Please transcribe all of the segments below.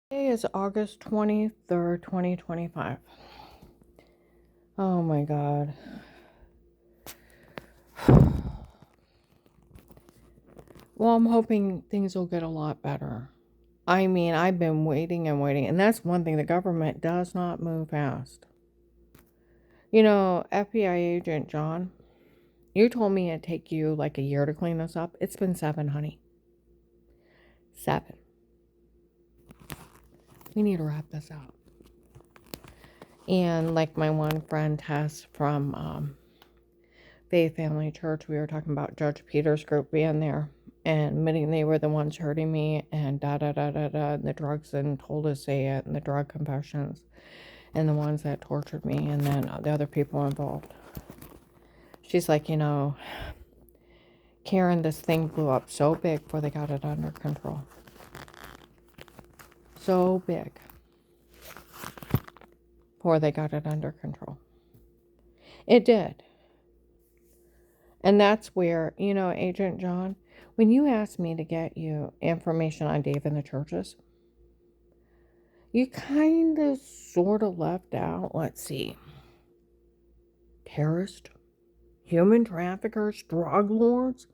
Today is August 23rd, 2025. Oh my God. Well, I'm hoping things will get a lot better. I mean, I've been waiting and waiting, and that's one thing the government does not move fast. FBI agent John, you told me it'd take you like a year to clean this up. It's been 7, honey. 7. We need to wrap this up. And like my one friend Tess from Faith Family Church, we were talking about Judge Peter's group being there and admitting they were the ones hurting me and da da da da da, and the drugs and told to say it, and the drug confessions, and the ones that tortured me, and then the other people involved. She's like, Karen, this thing blew up so big before they got it under control. So big before they got it under control. It did. And that's where, Agent John, when you asked me to get you information on Dave and the churches, you kind of sort of left out, let's see, terrorists, human traffickers, drug lords.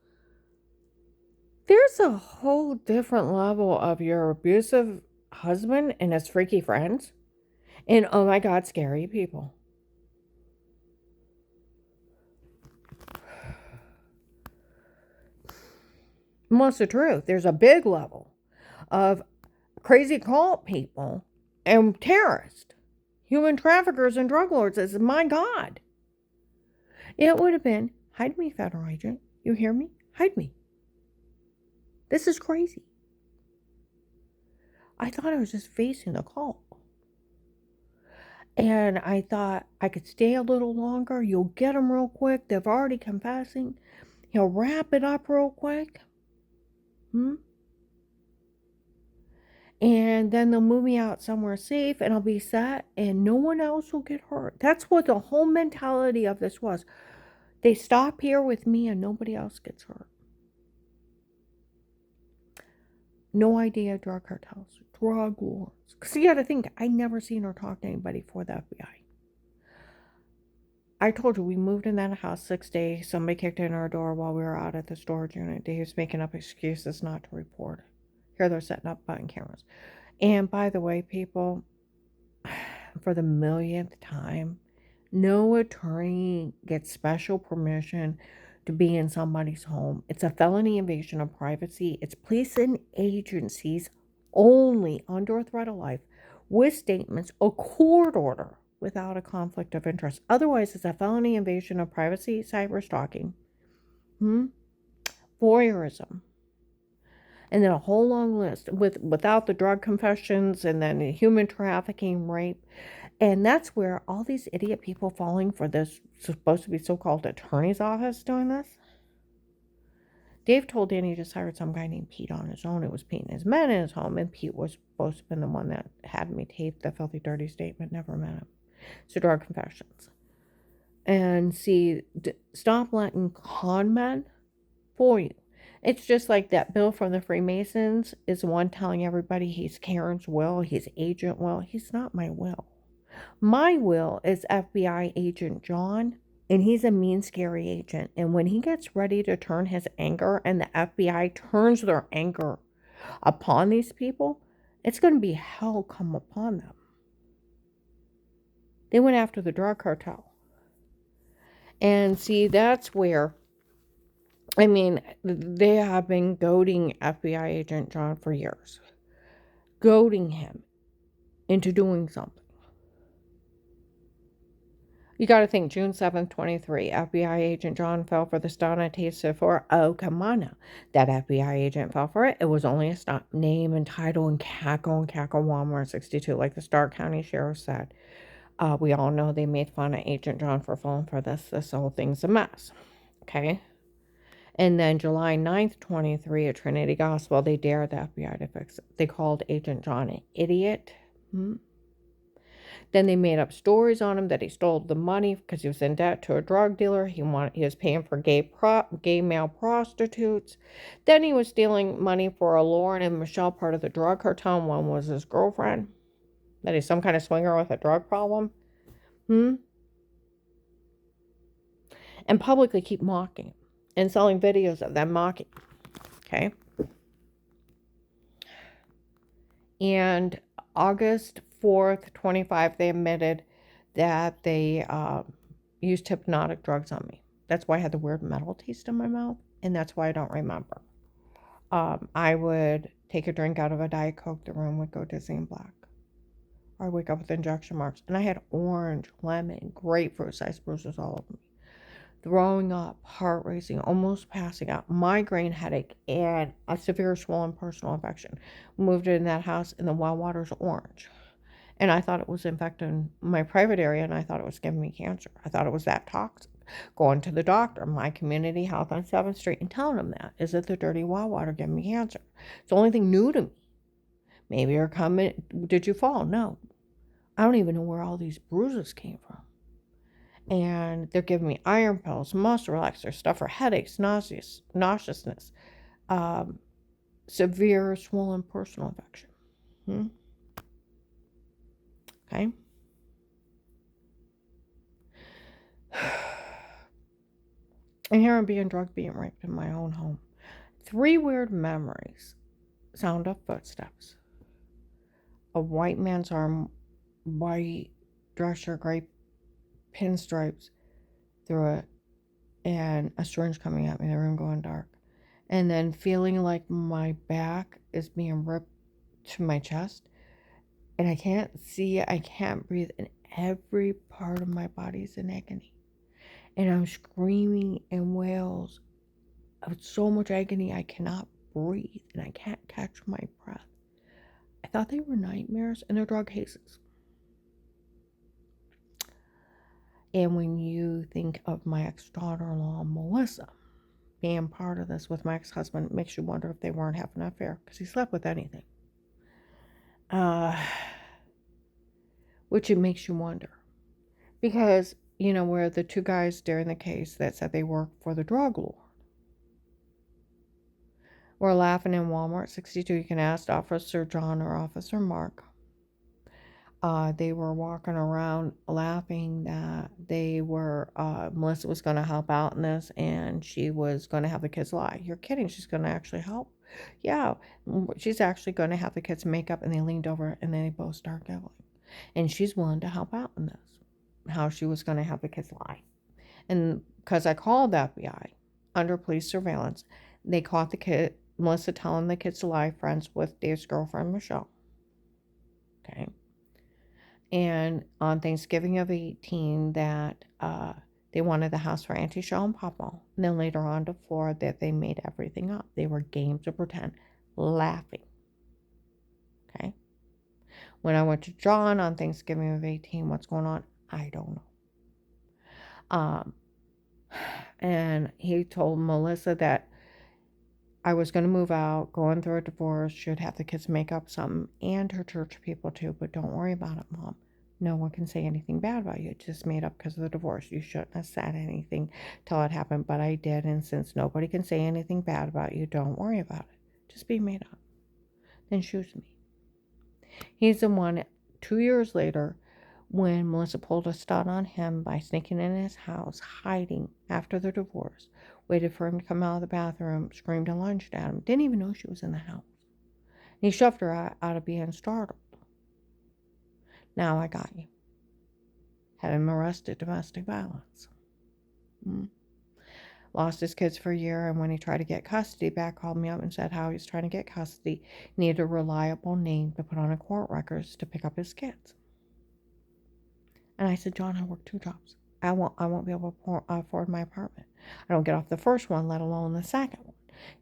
There's a whole different level of your abusive husband and his freaky friends. And oh my God, scary people. What's the truth? There's a big level of crazy cult people and terrorists, human traffickers and drug lords. It's my God. It would have been, hide me, federal agent. You hear me? Hide me. This is crazy. I thought I was just facing the cult. And I thought I could stay a little longer. You'll get them real quick. They've already confessing. He'll wrap it up real quick. And then they'll move me out somewhere safe and I'll be set and no one else will get hurt. That's what the whole mentality of this was. They stop here with me and nobody else gets hurt. No idea drug cartels, drug lords. Because you got to think, I never seen or talked to anybody for the FBI. I told you, we moved in that house 6 days. Somebody kicked in our door while we were out at the storage unit. Dave's making up excuses not to report. Here they're setting up button cameras. And by the way, people, for the millionth time, no attorney gets special permission to be in somebody's home. It's a felony invasion of privacy. It's police and agencies only under threat of life with statements, a court order without a conflict of interest. Otherwise, it's a felony invasion of privacy, cyber stalking, voyeurism, and then a whole long list without the drug confessions and then the human trafficking, rape. And that's where all these idiot people falling for this supposed to be so-called attorney's office doing this. Dave told Danny he just hired some guy named Pete on his own. It was Pete and his men in his home, and Pete was supposed to have been the one that had me tape the filthy, dirty statement. Never met him. So drug confessions. And see, stop letting con men fool you. It's just like that Bill from the Freemasons is the one telling everybody he's Karen's will, he's Agent Will. He's not my will. My will is FBI Agent John, and he's a mean, scary agent. And when he gets ready to turn his anger and the FBI turns their anger upon these people, it's going to be hell come upon them. They went after the drug cartel. And see, that's where, I mean, they have been goading FBI Agent John for years. Goading him into doing something. You got to think, June 7th, 23, FBI Agent John fell for the stunt on T-4. Oh, come on now. That FBI agent fell for it. It was only a stunt. Name and title and cackle Walmart 62, like the Stark County Sheriff said. We all know they made fun of Agent John for falling for this. This whole thing's a mess. Okay? And then July 9th, 23, at Trinity Gospel, they dared the FBI to fix it. They called Agent John an idiot. Then they made up stories on him that he stole the money because he was in debt to a drug dealer. He was paying for gay male prostitutes. Then he was stealing money for Lauren and Michelle, part of the drug cartel. One was his girlfriend. That he's some kind of swinger with a drug problem. And publicly keep mocking and selling videos of them mocking. Okay. And August 4th, 25, they admitted that they used hypnotic drugs on me. That's why I had the weird metal taste in my mouth, and that's why I don't remember. I would take a drink out of a Diet Coke, the room would go dizzy and black. Or I'd wake up with injection marks, and I had orange, lemon, grapefruit-sized bruises all over me. Throwing up, heart racing, almost passing out, migraine headache, and a severe swollen personal infection. Moved in that house, and the well water's orange. And I thought it was infecting my private area, and I thought it was giving me cancer. I thought it was that toxic. Going to the doctor, my community health on 7th Street, and telling them that. Is it the dirty well water giving me cancer? It's the only thing new to me. Maybe you're coming. Did you fall? No. I don't even know where all these bruises came from. And they're giving me iron pills, muscle relaxers, stuff for headaches, nauseousness, severe swollen personal infection. Okay. And here I'm being drugged, being raped in my own home. 3 weird memories. Sound of footsteps. A white man's arm, white dress shirt, gray pinstripes through it, and a syringe coming at me, the room going dark. And then feeling like my back is being ripped to my chest. And I can't see it, I can't breathe, and every part of my body is in agony. And I'm screaming in wails of so much agony I cannot breathe and I can't catch my breath. I thought they were nightmares, and they're drug cases. And when you think of my ex-daughter-in-law, Melissa, being part of this with my ex-husband, it makes you wonder if they weren't having an affair, because he slept with anything. Which it makes you wonder. Because, where the 2 guys during the case that said they worked for the drug lord were laughing in Walmart 62. You can ask Officer John or Officer Mark. They were walking around laughing that Melissa was going to help out in this, and she was going to have the kids lie. You're kidding. She's going to actually help? Yeah, she's actually going to have the kids make up. And they leaned over, and they both started giggling. And she's willing to help out in this, how she was going to have the kids lie. And because I called the FBI under police surveillance, they caught Melissa telling the kids to lie, friends with Dave's girlfriend, Michelle. Okay. And on Thanksgiving of 18, that they wanted the house for Auntie Shaw and Papa. And then later on to Florida, that they made everything up. They were games of pretend, laughing. Okay. When I went to John on Thanksgiving of 18, what's going on? I don't know. And he told Melissa that I was going to move out, going through a divorce, should have the kids make up something, and her church people too, but don't worry about it, Mom. No one can say anything bad about you. It's just made up because of the divorce. You shouldn't have said anything till it happened, but I did, and since nobody can say anything bad about you, don't worry about it. Just be made up. Then shoots me. He's the one, 2 years later, when Melissa pulled a stunt on him by sneaking in his house, hiding after the divorce, waited for him to come out of the bathroom, screamed and lunged at him, didn't even know she was in the house. And he shoved her out of being startled. Now I got you. Had him arrested, domestic violence. Lost his kids for a year, and when he tried to get custody back, called me up and said how he was trying to get custody, needed a reliable name to put on a court records to pick up his kids. And I said, John, I work 2 jobs. I won't be able to afford my apartment. I don't get off the first one, let alone the second one.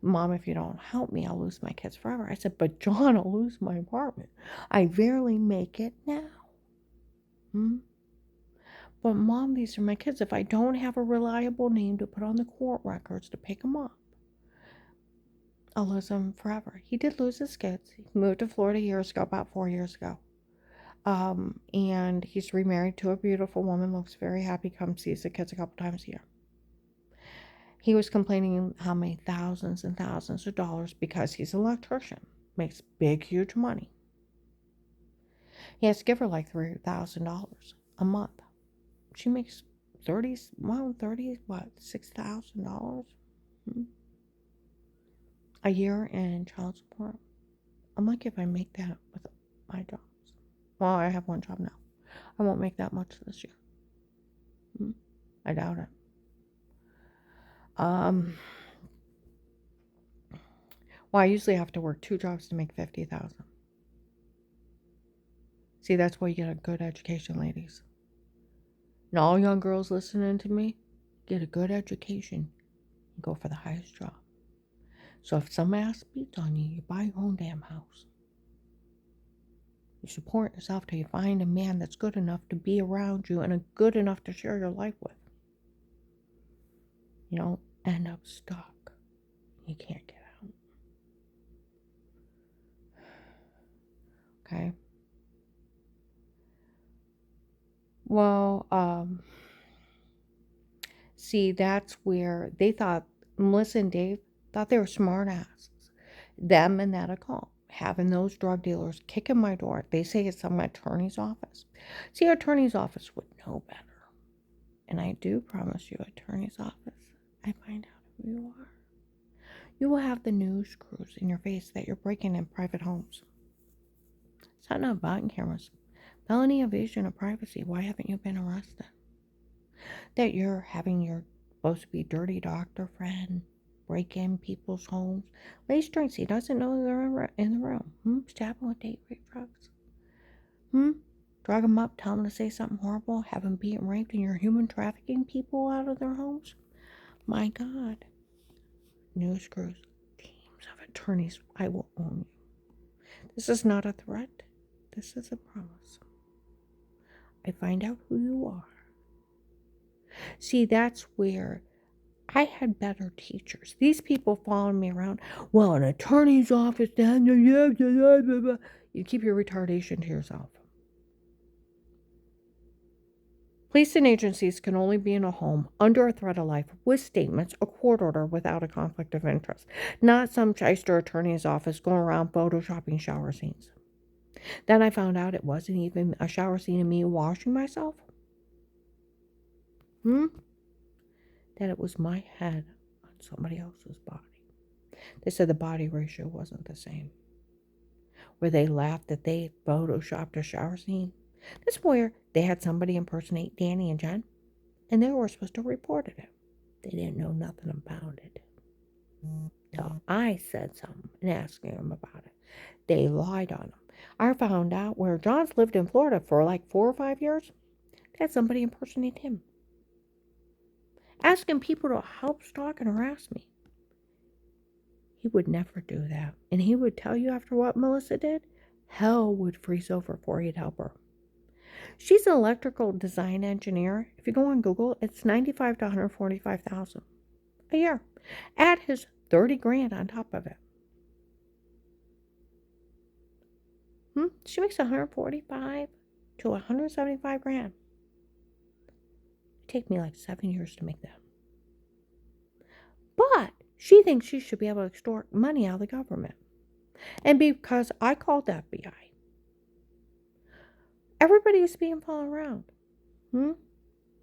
Mom, if you don't help me, I'll lose my kids forever. I said, but John, I'll lose my apartment. I barely make it now. But Mom, these are my kids. If I don't have a reliable name to put on the court records to pick them up, I'll lose them forever. He did lose his kids. He moved to Florida years ago, about 4 years ago. And he's remarried to a beautiful woman, looks very happy, comes sees the kids a couple times a year. He was complaining how many thousands and thousands of dollars because he's an electrician, makes big, huge money. He has to give her like $3,000 a month. She makes $6,000 a year in child support. I'm lucky if I make that with my jobs. Well, I have one job now. I won't make that much this year. I doubt it. Well, I usually have to work 2 jobs to make $50,000. See, that's why you get a good education, ladies. And all young girls listening to me, get a good education and go for the highest job. So if some ass beats on you, you buy your own damn house. You support yourself till you find a man that's good enough to be around you and good enough to share your life with. You don't end up stuck. You can't get out. Okay? Well, see, that's where they thought, Melissa and Dave thought they were smart asses. Them and that account, having those drug dealers kicking my door. They say it's some attorney's office. See, attorney's office would know better. And I do promise you, attorney's office, I find out who you are. You will have the news crews in your face that you're breaking in private homes. Setting up body cameras. Felony evasion of privacy. Why haven't you been arrested? That you're having your supposed to be dirty doctor friend break in people's homes. Lace drinks. He doesn't know they're in the room. Stab him with date rape drugs. Drug them up, tell them to say something horrible, have them beaten, raped, and you're human trafficking people out of their homes? My God. News crews, teams of attorneys, I will own you. This is not a threat. This is a promise. I find out who you are. See, that's where I had better teachers. These people following me around. Well, an attorney's office, you keep your retardation to yourself. Police and agencies can only be in a home under a threat of life with statements, a court order without a conflict of interest. Not some shyster attorney's office going around photoshopping shower scenes. Then I found out it wasn't even a shower scene of me washing myself. That it was my head on somebody else's body. They said the body ratio wasn't the same. Where they laughed that they photoshopped a shower scene. This is where they had somebody impersonate Danny and Jen, and they were supposed to report it. They didn't know nothing about it. So I said something and asking them about it. They lied on them. I found out where John's lived in Florida for like 4 or 5 years. They had somebody impersonate him. Asking people to help stalk and harass me. He would never do that. And he would tell you after what Melissa did, hell would freeze over before he'd help her. She's an electrical design engineer. If you go on Google, it's $95,000 to $145,000 a year. Add his $30,000 on top of it. She makes $145,000 to $175,000. It take me like 7 years to make that. But she thinks she should be able to extort money out of the government. And because I called the FBI, everybody was being followed around.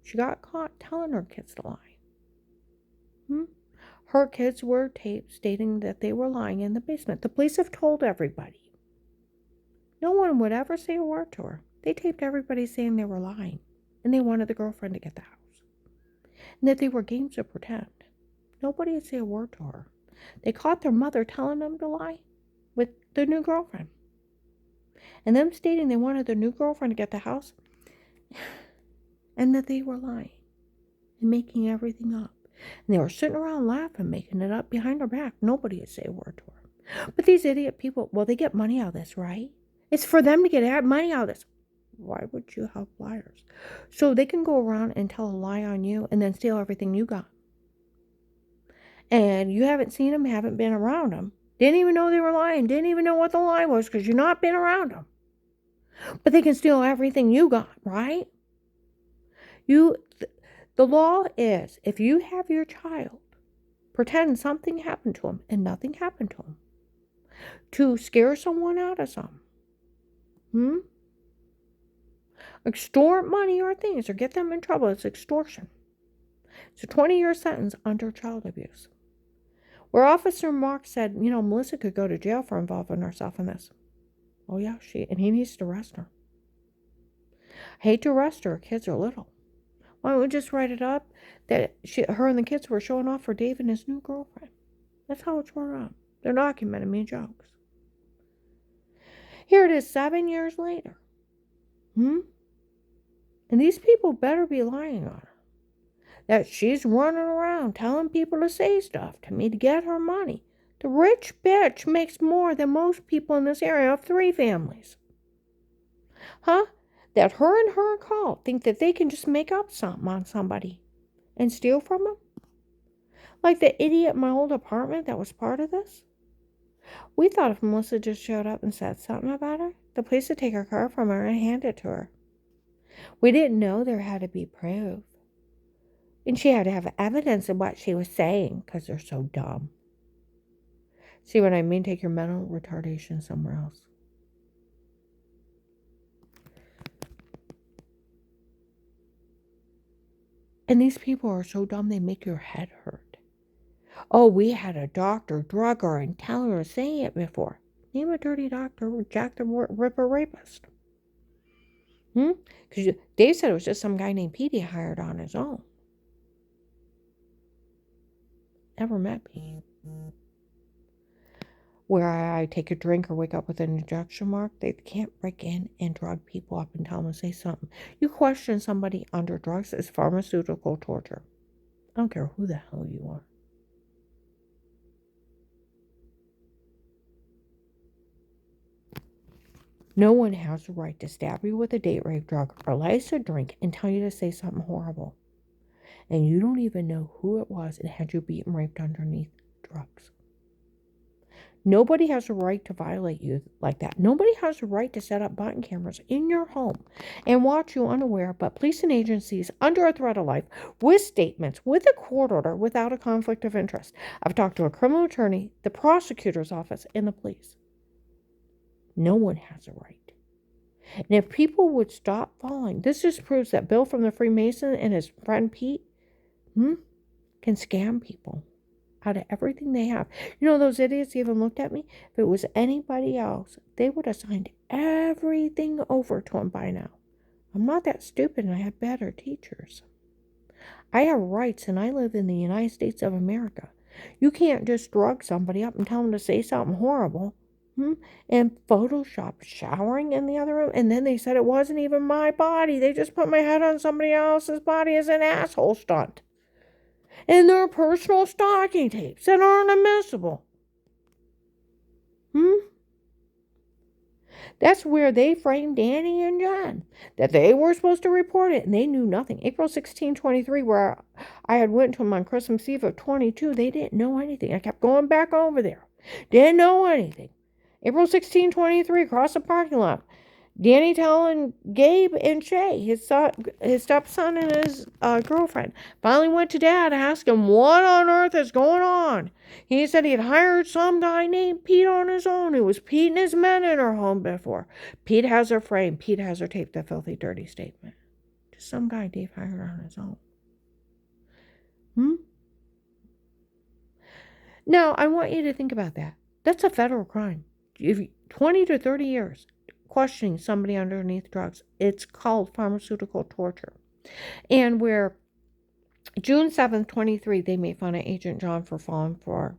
She got caught telling her kids to lie. Her kids were taped stating that they were lying in the basement. The police have told everybody. No one would ever say a word to her. They taped everybody saying they were lying. And they wanted the girlfriend to get the house. And that they were games of pretend. Nobody would say a word to her. They caught their mother telling them to lie with the new girlfriend. And them stating they wanted their new girlfriend to get the house. And that they were lying. And making everything up. And they were sitting around laughing, making it up behind her back. Nobody would say a word to her. But these idiot people, well, they get money out of this, right? It's for them to get money out of this. Why would you help liars? So they can go around and tell a lie on you and then steal everything you got. And you haven't seen them, haven't been around them. Didn't even know they were lying. Didn't even know what the lie was because you've not been around them. But they can steal everything you got, right? The law is, if you have your child pretend something happened to him and nothing happened to him, to scare someone out of something, extort money or things or get them in trouble, it's extortion. It's a 20-year sentence under child abuse. Where Officer Mark said, Melissa could go to jail for involving herself in this. Oh yeah, and he needs to arrest her. I hate to arrest her. Kids are little. Why don't we just write it up that her and the kids were showing off for Dave and his new girlfriend? That's how it's written up. They're documenting me jokes. Here it is 7 years later. And these people better be lying on her. That she's running around telling people to say stuff to me to get her money. The rich bitch makes more than most people in this area of 3 families. That her and her cult think that they can just make up something on somebody and steal from them? Like the idiot in my old apartment that was part of this? We thought if Melissa just showed up and said something about her, the police would take her car from her and hand it to her. We didn't know there had to be proof. And she had to have evidence of what she was saying because they're so dumb. See what I mean? Take your mental retardation somewhere else. And these people are so dumb they make your head hurt. Oh, we had a doctor drug her and tell her to say it before. Name a dirty doctor, Jack the Ripper rapist. Because Dave said it was just some guy named Pete he hired on his own. Never met Pete. Where I take a drink or wake up with an injection mark, they can't break in and drug people up and tell them to say something. You question somebody under drugs is pharmaceutical torture. I don't care who the hell you are. No one has the right to stab you with a date rape drug or lice a drink and tell you to say something horrible. And you don't even know who it was and had you beaten raped underneath drugs. Nobody has a right to violate you like that. Nobody has a right to set up button cameras in your home and watch you unaware, but police and agencies under a threat of life with statements, with a court order, without a conflict of interest. I've talked to a criminal attorney, the prosecutor's office, and the police. No one has a right. And if people would stop falling, this just proves that Bill from the Freemason and his friend Pete can scam people out of everything they have. Those idiots even looked at me. If it was anybody else, they would have signed everything over to him by now. I'm not that stupid, and I have better teachers. I have rights, and I live in the United States of America. You can't just drug somebody up and tell them to say something horrible. And Photoshop showering in the other room. And then they said it wasn't even my body. They just put my head on somebody else's body as an asshole stunt. And their personal stocking tapes that aren't admissible. That's where they framed Danny and John. That they were supposed to report it and they knew nothing. April 16, 23, where I had went to them on Christmas Eve of 22, they didn't know anything. I kept going back over there. Didn't know anything. April 16, 23, across the parking lot. Danny telling Gabe and Shay, his stepson and his girlfriend, finally went to Dad to ask him what on earth is going on. He said he had hired some guy named Pete on his own who was Pete and his men in her home before. Pete has her frame. Pete has her taped, the filthy, dirty statement. Just some guy Dave hired on his own. Now, I want you to think about that. That's a federal crime. 20 to 30 years questioning somebody underneath drugs. It's called pharmaceutical torture. And where June 7th, 23, they made fun of Agent John for falling for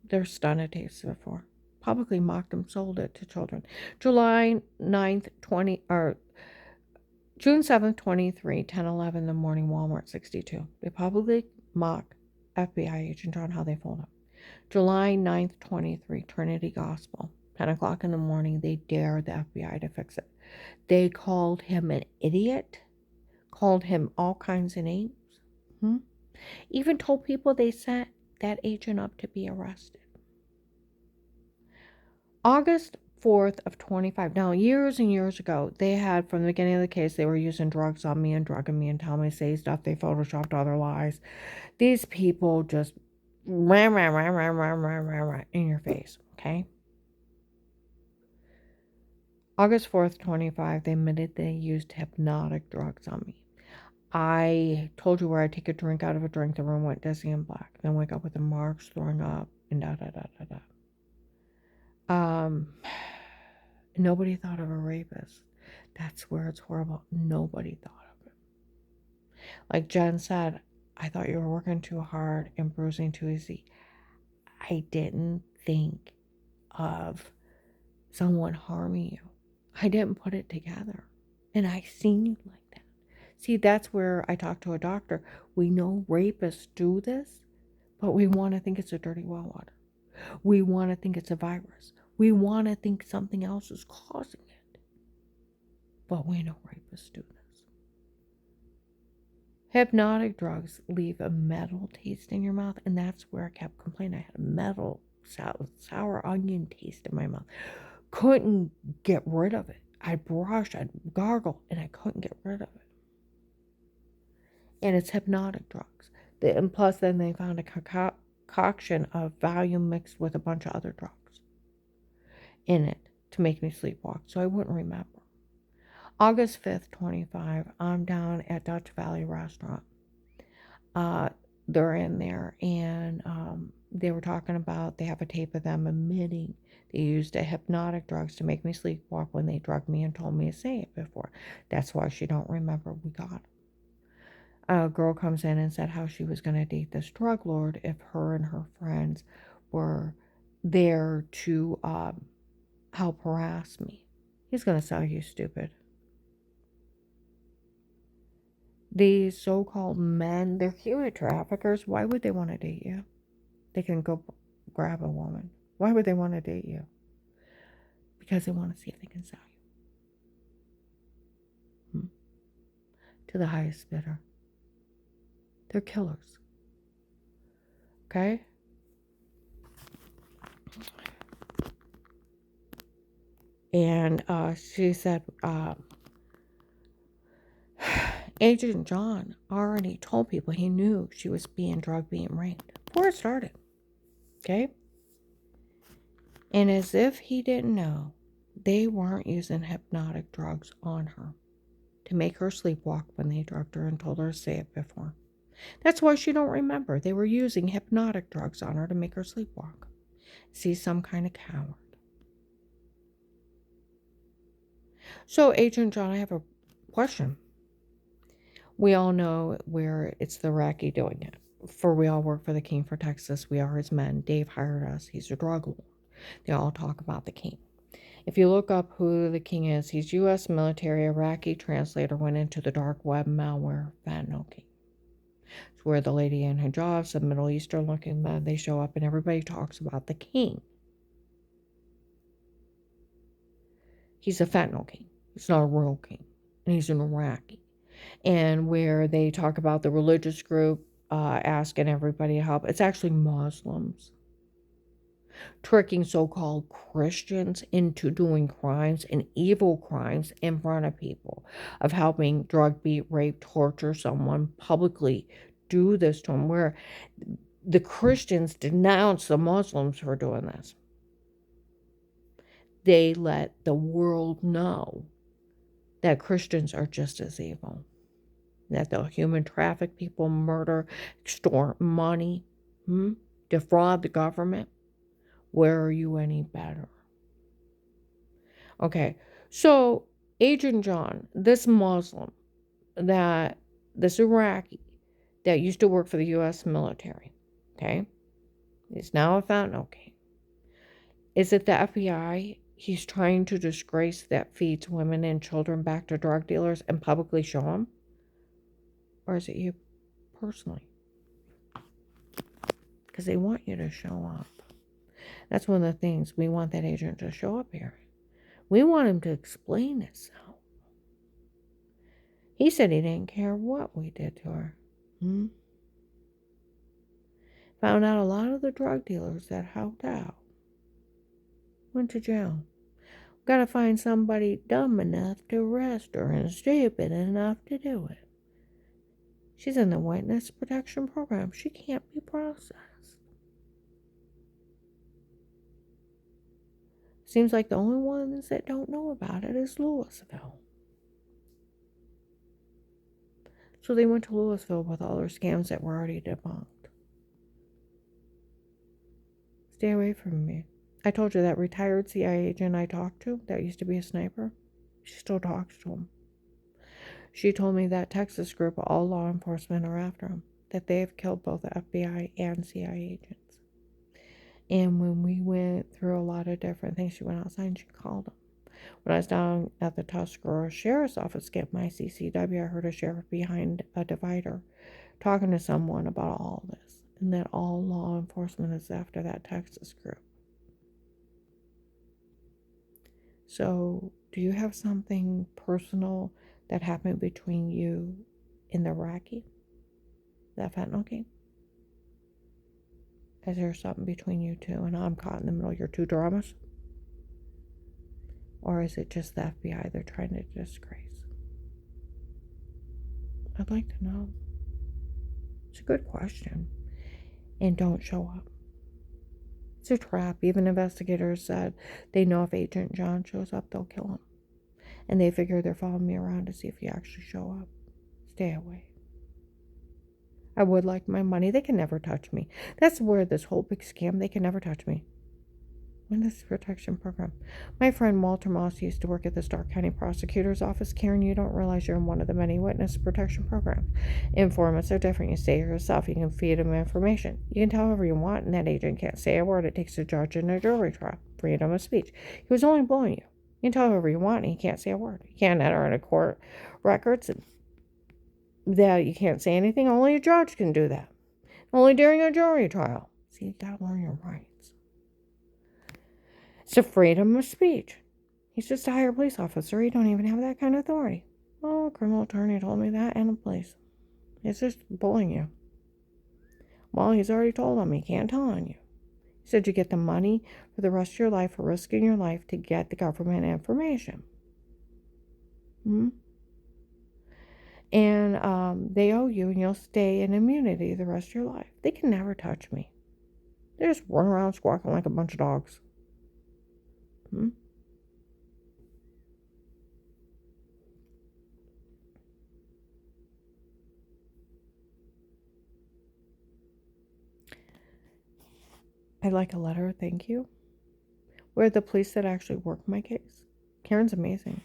their stunted tapes before. Publicly mocked him, sold it to children. June 7th, 23, 10:11 in the morning, Walmart 62. They publicly mock FBI Agent John, how they fold up. July 9th, 23, Trinity Gospel. 10 o'clock in the morning, they dared the FBI to fix it. They called him an idiot, called him all kinds of names, even told people they sent that agent up to be arrested. August 4th of 25. Now, years and years ago, they had, from the beginning of the case, they were using drugs on me and drugging me and telling me to say stuff. They photoshopped other lies. These people just ram, ram, ram, ram, ram, ram, ram, ram in your face, okay? August 4th, 25, they admitted they used hypnotic drugs on me. I told you where I take a drink out of a drink, the room went dizzy and black. Then wake up with the marks, throwing up, and da da da da da. Nobody thought of a rapist. That's where it's horrible. Nobody thought of it. Like Jen said, I thought you were working too hard and bruising too easy. I didn't think of someone harming you. I didn't put it together. And I seen you like that. See, that's where I talked to a doctor. We know rapists do this, but we want to think it's a dirty well water. We want to think it's a virus. We want to think something else is causing it. But we know rapists do this. Hypnotic drugs leave a metal taste in your mouth, and that's where I kept complaining. I had a metal, sour onion taste in my mouth. Couldn't get rid of it. I'd brush, I'd gargle, and I couldn't get rid of it. And it's hypnotic drugs. And plus, then they found a concoction of Valium mixed with a bunch of other drugs in it to make me sleepwalk, so I wouldn't remember. August 5th, 25, I'm down at Dutch Valley Restaurant. They're in there, and they were talking about, they have a tape of them admitting they used a hypnotic drugs to make me sleepwalk when they drugged me and told me to say it before. That's why she don't remember we got it. A girl comes in and said how she was going to date this drug lord if her and her friends were there to help harass me. He's going to sell you, stupid. These so-called men, they're human traffickers. Why would they want to date you? They can go grab a woman. Why would they want to date you? Because they want to see if they can sell you. To the highest bidder. They're killers. Okay? And she said, Agent John already told people he knew she was being drugged, being raped before it started. Okay? And as if he didn't know, they weren't using hypnotic drugs on her to make her sleepwalk when they drugged her and told her to say it before. That's why she don't remember. They were using hypnotic drugs on her to make her sleepwalk. See, some kind of coward. So, Agent John, I have a question. We all know where it's the Iraqi doing it. For we all work for the king for Texas. We are his men. Dave hired us. He's a drug lord. They all talk about the king. If you look up who the king is, he's U.S. military Iraqi translator, went into the dark web malware fentanyl king. It's where the lady in hijabs, the Middle Eastern looking men, they show up and everybody talks about the king. He's a fentanyl king. He's not a real king. And he's an Iraqi. And where they talk about the religious group asking everybody to help, it's actually Muslims tricking so-called Christians into doing crimes and evil crimes in front of people, of helping drug, beat, rape, torture someone, publicly do this to them, where the Christians denounce the Muslims for doing this. They let the world know that Christians are just as evil, that they'll human traffic people, murder, extort money, defraud the government. Where are you any better? Okay, so Agent John, this Muslim, this Iraqi that used to work for the U.S. military, okay, is now a fentanyl king. Is it the FBI he's trying to disgrace that feeds women and children back to drug dealers and publicly show them? Or is it you personally? Because they want you to show up. That's one of the things. We want that agent to show up here. We want him to explain himself. He said he didn't care what we did to her. Found out a lot of the drug dealers that helped out went to jail. Gotta find somebody dumb enough to arrest her and stupid enough to do it. She's in the witness protection program. She can't be processed. Seems like the only ones that don't know about it is Louisville. So they went to Louisville with all their scams that were already debunked. Stay away from me. I told you that retired CIA agent I talked to that used to be a sniper, she still talks to him. She told me that Texas group, all law enforcement are after him, that they have killed both FBI and CIA agents. And when we went through a lot of different things, she went outside and she called him. When I was down at the Tuscarora Sheriff's Office getting my CCW, I heard a sheriff behind a divider talking to someone about all this, and that all law enforcement is after that Texas group. So, do you have something personal that happened between you and the Iraqi? That fentanyl game? Is there something between you two and I'm caught in the middle of your two dramas? Or is it just the FBI they're trying to disgrace? I'd like to know. It's a good question. And don't show up. It's a trap. Even investigators said they know if Agent John shows up, they'll kill him. And they figure they're following me around to see if you actually show up. Stay away. I would like my money. They can never touch me. That's where this whole big scam, they can never touch me. Witness protection program. My friend Walter Moss used to work at the Stark County Prosecutor's Office. Karen, you don't realize you're in one of the many witness protection programs. Informants are different. You stay yourself. You can feed them information. You can tell whoever you want, and that agent can't say a word. It takes a judge in a jury trial. Freedom of speech. He was only bullying you. You can tell whoever you want, and he can't say a word. You can't enter into court records that you can't say anything. Only a judge can do that. Only during a jury trial. See, you gotta learn your rights. It's a freedom of speech. He's just a higher police officer. He don't even have that kind of authority. Oh, a criminal attorney told me that and a police. It's just bullying you. Well, he's already told him he can't tell on you. He said you get the money for the rest of your life for risking your life to get the government information. And they owe you, and you'll stay in immunity the rest of your life. They can never touch me. They just run around squawking like a bunch of dogs. I'd like a letter of thank you. Where the police that actually worked my case. Karen's amazing.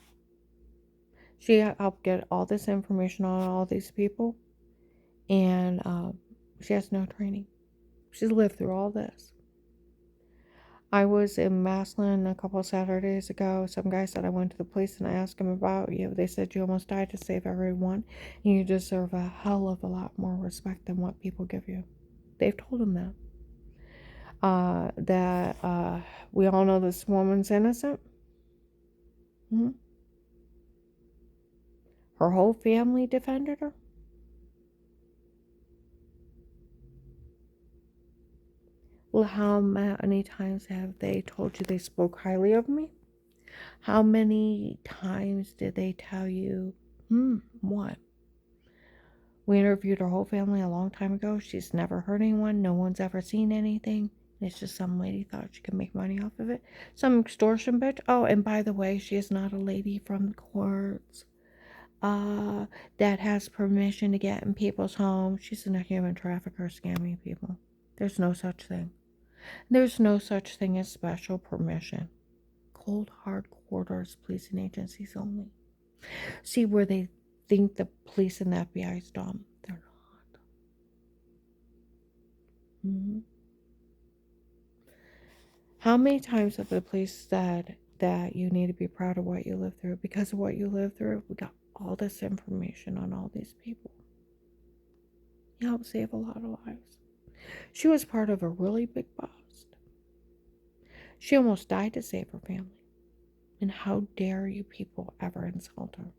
She helped get all this information on all these people, and she has no training. She's lived through all this. I was in Maslin a couple of Saturdays ago. Some guy said I went to the police and I asked him about you. They said you almost died to save everyone, and you deserve a hell of a lot more respect than what people give you. They've told him that. We all know this woman's innocent. Her whole family defended her. Well, how many times have they told you they spoke highly of me? How many times did they tell you, what? We interviewed her whole family a long time ago. She's never hurt anyone. No one's ever seen anything. It's just some lady thought she could make money off of it. Some extortion bitch. Oh, and by the way, she is not a lady from the courts that has permission to get in people's homes. She's a human trafficker scamming people. There's no such thing. There's no such thing as special permission. Cold, hard quarters policing agencies only. See, where they think the police and the FBI is dumb. They're not. How many times have the police said that you need to be proud of what you lived through? Because of what you lived through, we got all this information on all these people. You helped save a lot of lives. She was part of a really big bust. She almost died to save her family. And how dare you people ever insult her?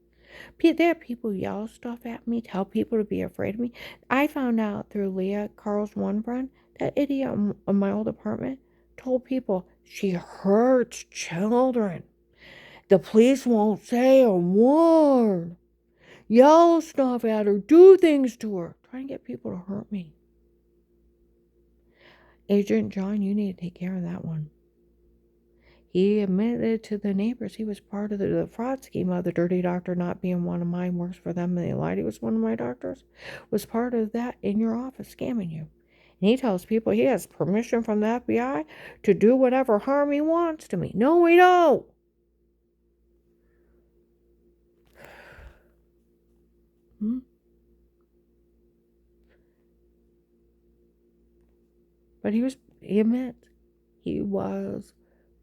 There are people yell stuff at me, tell people to be afraid of me. I found out through Leah, Carl's one friend, that idiot in my old apartment told people she hurts children. The police won't say a word. Yell stuff at her, do things to her, trying to get people to hurt me. Agent John, you need to take care of that one. He admitted to the neighbors he was part of the fraud scheme of the dirty doctor not being one of mine, works for them, and they lied he was one of my doctors. Was part of that in your office scamming you. And he tells people he has permission from the FBI to do whatever harm he wants to me. No, we don't. But he admits he was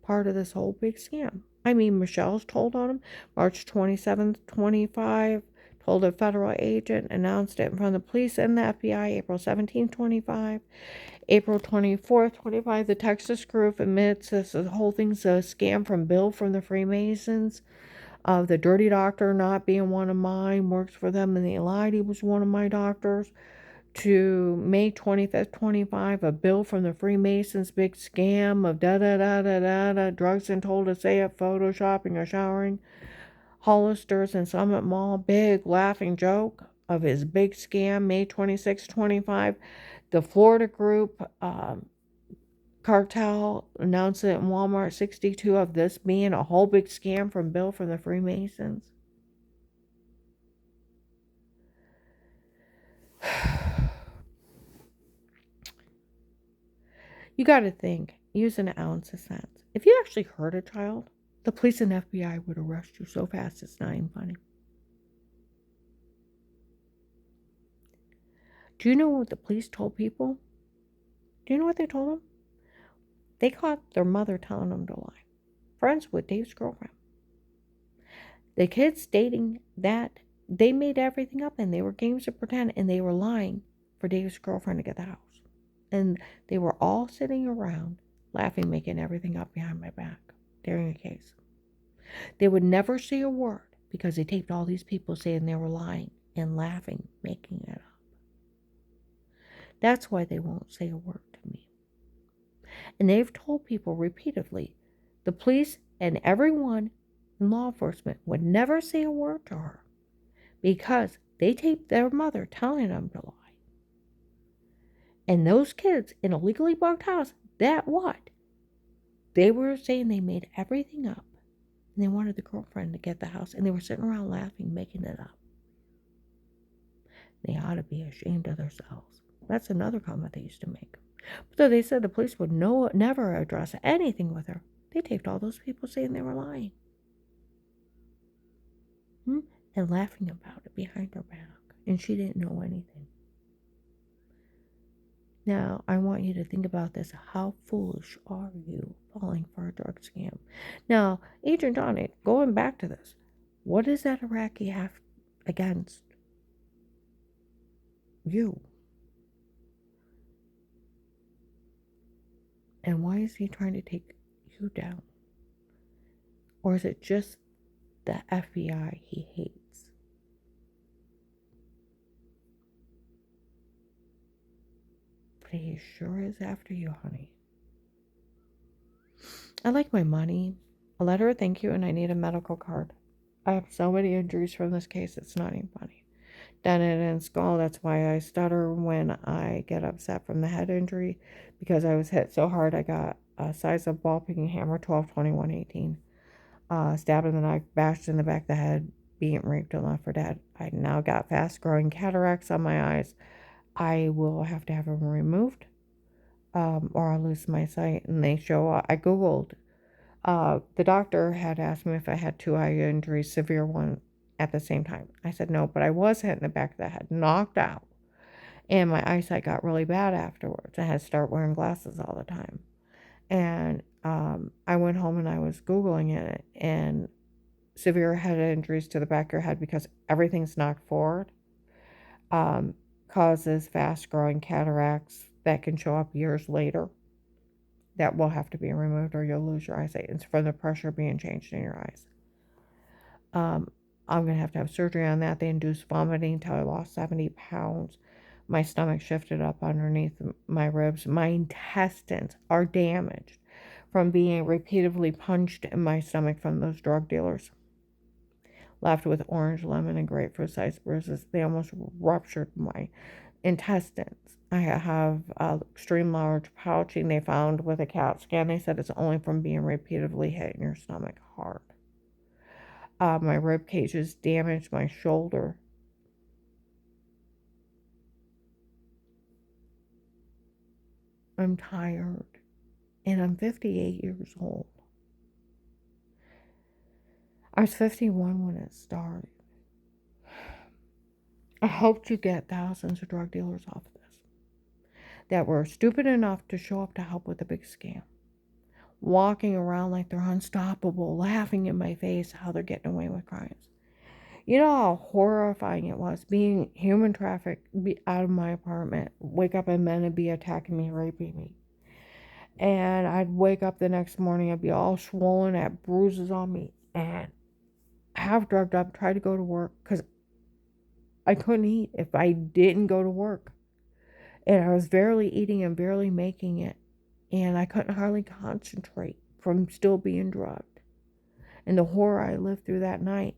part of this whole big scam. I mean, Michelle's told on him March 27th, 25, told a federal agent, announced it in front of the police and the FBI April 17th, 25. April 24th, 25, the Texas group admits this the whole thing's a scam from Bill from the Freemasons. Of the dirty doctor not being one of mine, works for them, and they lied he was one of my doctors. To May 25th, 25, a bill from the Freemasons, big scam of da-da-da-da-da-da, drugs and told to say it, photoshopping or showering, Hollister's and Summit Mall, big laughing joke of his big scam, May 26, 25. The Florida group cartel announced it in Walmart 62 of this being a whole big scam from Bill from the Freemasons. You got to think, use an ounce of sense. If you actually hurt a child, the police and FBI would arrest you so fast it's not even funny. Do you know what the police told people? Do you know what they told them? They caught their mother telling them to lie. Friends with Dave's girlfriend. The kids stating that they made everything up and they were games of pretend and they were lying for Dave's girlfriend to get the house. And they were all sitting around laughing, making everything up behind my back during the case. They would never say a word because they taped all these people saying they were lying and laughing, making it up. That's why they won't say a word to me. And they've told people repeatedly, the police and everyone in law enforcement would never say a word to her because they taped their mother telling them to lie. And those kids in a legally bugged house, that what? They were saying they made everything up. And they wanted the girlfriend to get the house. And they were sitting around laughing, making it up. They ought to be ashamed of themselves. That's another comment they used to make. But though they said the police would never address anything with her, they taped all those people saying they were lying. And laughing about it behind her back. And she didn't know anything. Now, I want you to think about this. How foolish are you falling for a drug scam? Now, Agent John, going back to this, what does that Iraqi have against you? And why is he trying to take you down? Or is it just the FBI he hates? But he sure is after you, honey. I like my money, a letter of thank you, and I need a medical card. I have so many injuries from this case, it's not even funny. Dented and skull, that's why I stutter when I get upset from the head injury, because I was hit so hard I got a size of ball picking hammer, 12, 21, 18. Stabbed in the neck, bashed in the back of the head, being raped and left for dead. I now got fast growing cataracts on my eyes. I will have to have them removed, or I'll lose my sight. And they show up. I Googled. The doctor had asked me if I had two eye injuries, severe one at the same time. I said no, but I was hit in the back of the head, knocked out. And my eyesight got really bad afterwards. I had to start wearing glasses all the time. And I went home and I was Googling it, and severe head injuries to the back of your head because everything's knocked forward causes fast growing cataracts that can show up years later. That will have to be removed or you'll lose your eyesight. It's from the pressure being changed in your eyes. I'm going to have surgery on that. They induced vomiting until I lost 70 pounds. My stomach shifted up underneath my ribs. My intestines are damaged from being repeatedly punched in my stomach from those drug dealers. Left with orange, lemon, and grapefruit-sized bruises. They almost ruptured my intestines. I have extreme large pouching they found with a CAT scan. They said it's only from being repeatedly hit in your stomach hard. My rib cage is damaged, my shoulder. I'm tired, and I'm 58 years old. I was 51 when it started. I hope to get thousands of drug dealers off of this that were stupid enough to show up to help with the big scam, walking around like they're unstoppable, laughing in my face how they're getting away with crimes. You know how horrifying it was being human trafficked out of my apartment, wake up and men would be attacking me, raping me. And I'd wake up the next morning, I'd be all swollen, have bruises on me, and half drugged up, try to go to work because I couldn't eat if I didn't go to work. And I was barely eating and barely making it. And I couldn't hardly concentrate from still being drugged. And the horror I lived through that night.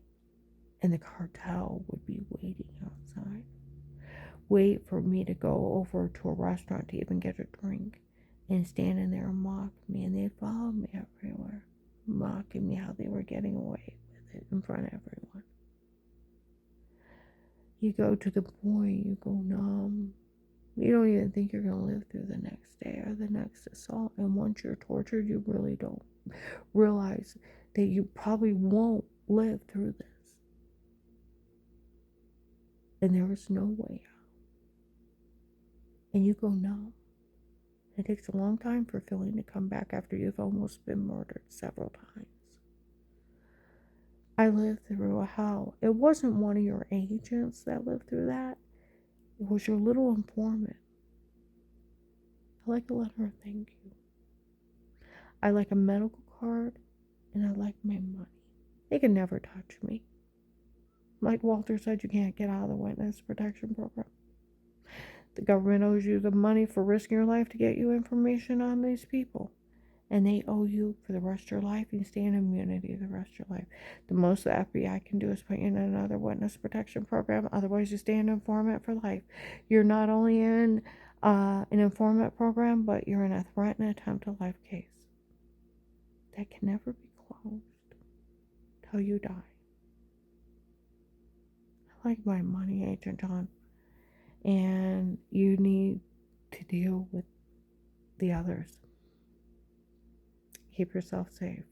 And the cartel would be waiting outside. Wait for me to go over to a restaurant to even get a drink. And standing there and mock me. And they'd follow me everywhere. Mocking me how they were getting away with it in front of everyone. You go to the point, you go numb. You don't even think you're going to live through the next day or the next assault. And once you're tortured, you really don't realize that you probably won't live through this. And there is no way out. And you go numb. It takes a long time for feeling to come back after you've almost been murdered several times. I lived through a hell. It wasn't one of your agents that lived through that. It was your little informant. I like a letter of thank you. I like a medical card, and I like my money. They can never touch me. Like Walter said, you can't get out of the witness protection program. The government owes you the money for risking your life to get you information on these people. And they owe you for the rest of your life. You stay in immunity the rest of your life. The most the FBI can do is put you in another witness protection program. Otherwise, you stay an informant for life. You're not only in an informant program, but you're in a threat and attempt to life case that can never be closed till you die. I like my money, Agent John. And you need to deal with the others. Keep yourself safe.